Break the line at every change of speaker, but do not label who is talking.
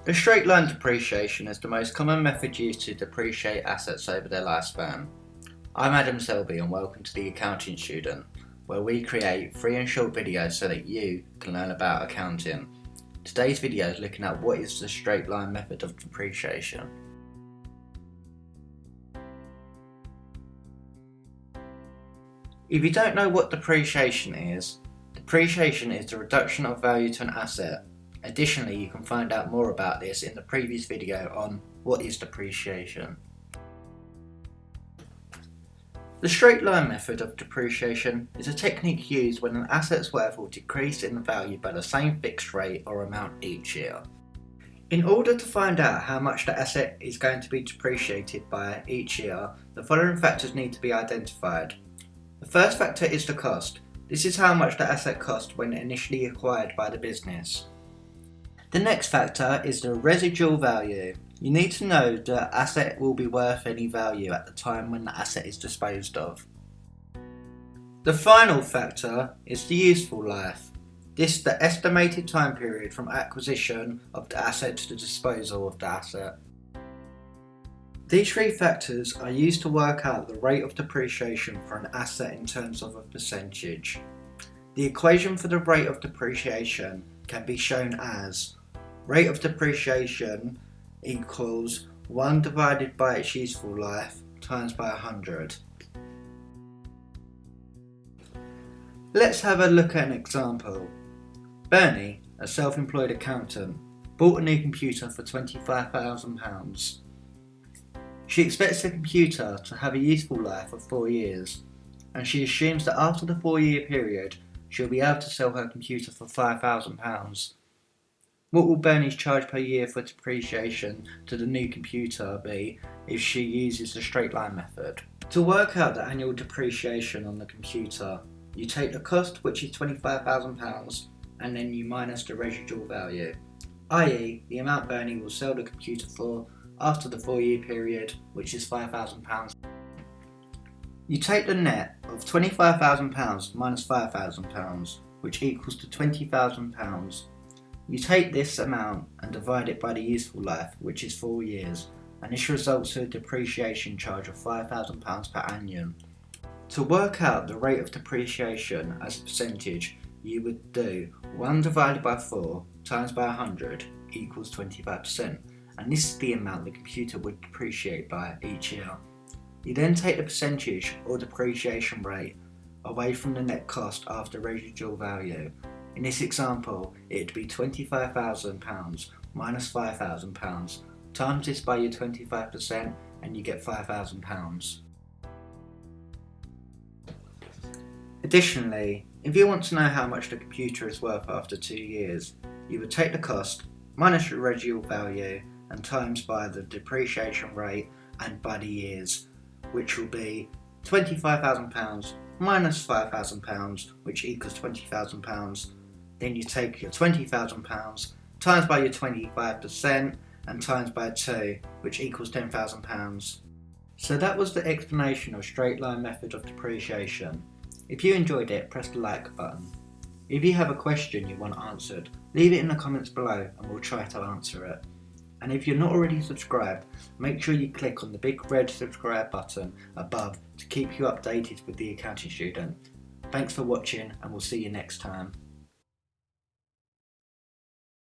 The straight line depreciation is the most common method used to depreciate assets over their lifespan. I'm Adam Selby and welcome to The Accounting Student, where we create free and short videos so that you can learn about accounting. Today's video is looking at what is the straight line method of depreciation. If you don't know what depreciation is the reduction of value to an asset. Additionally, you can find out more about this in the previous video on what is depreciation. The straight line method of depreciation is a technique used when an asset's worth will decrease in value by the same fixed rate or amount each year. In order to find out how much the asset is going to be depreciated by each year, the following factors need to be identified. The first factor is the cost. This is how much the asset cost when initially acquired by the business. The next factor is the residual value. You need to know the asset will be worth any value at the time when the asset is disposed of. The final factor is the useful life. This is the estimated time period from acquisition of the asset to the disposal of the asset. These three factors are used to work out the rate of depreciation for an asset in terms of a percentage. The equation for the rate of depreciation can be shown as rate of depreciation equals 1 divided by its useful life times by 100. Let's have a look at an example. Bernie, a self-employed accountant, bought a new computer for £25,000. She expects the computer to have a useful life of 4 years, and she assumes that after the 4-year period, she'll be able to sell her computer for £5,000. What will Bernie's charge per year for depreciation to the new computer be if she uses the straight line method? To work out the annual depreciation on the computer, you take the cost, which is £25,000, and then you minus the residual value, i.e. the amount Bernie will sell the computer for after the 4-year period, which is £5,000. You take the net of £25,000 minus £5,000, which equals to £20,000. You take this amount and divide it by the useful life, which is 4 years, and this results in a depreciation charge of £5,000 per annum. To work out the rate of depreciation as a percentage, you would do 1 divided by 4 times by 100 equals 25%, and this is the amount the computer would depreciate by each year. You then take the percentage or depreciation rate away from the net cost after residual value. In this example, it would be £25,000 minus £5,000. Times this by your 25% and you get £5,000. Additionally, if you want to know how much the computer is worth after 2 years, you would take the cost minus the residual value and times by the depreciation rate and by the years, which will be £25,000 minus £5,000, which equals £20,000. Then you take your £20,000 times by your 25% and times by 2, which equals £10,000. So that was the explanation of straight line method of depreciation. If you enjoyed it, press the like button. If you have a question you want answered, leave it in the comments below and we'll try to answer it. And if you're not already subscribed, make sure you click on the big red subscribe button above to keep you updated with The Accounting Student. Thanks for watching and we'll see you next time.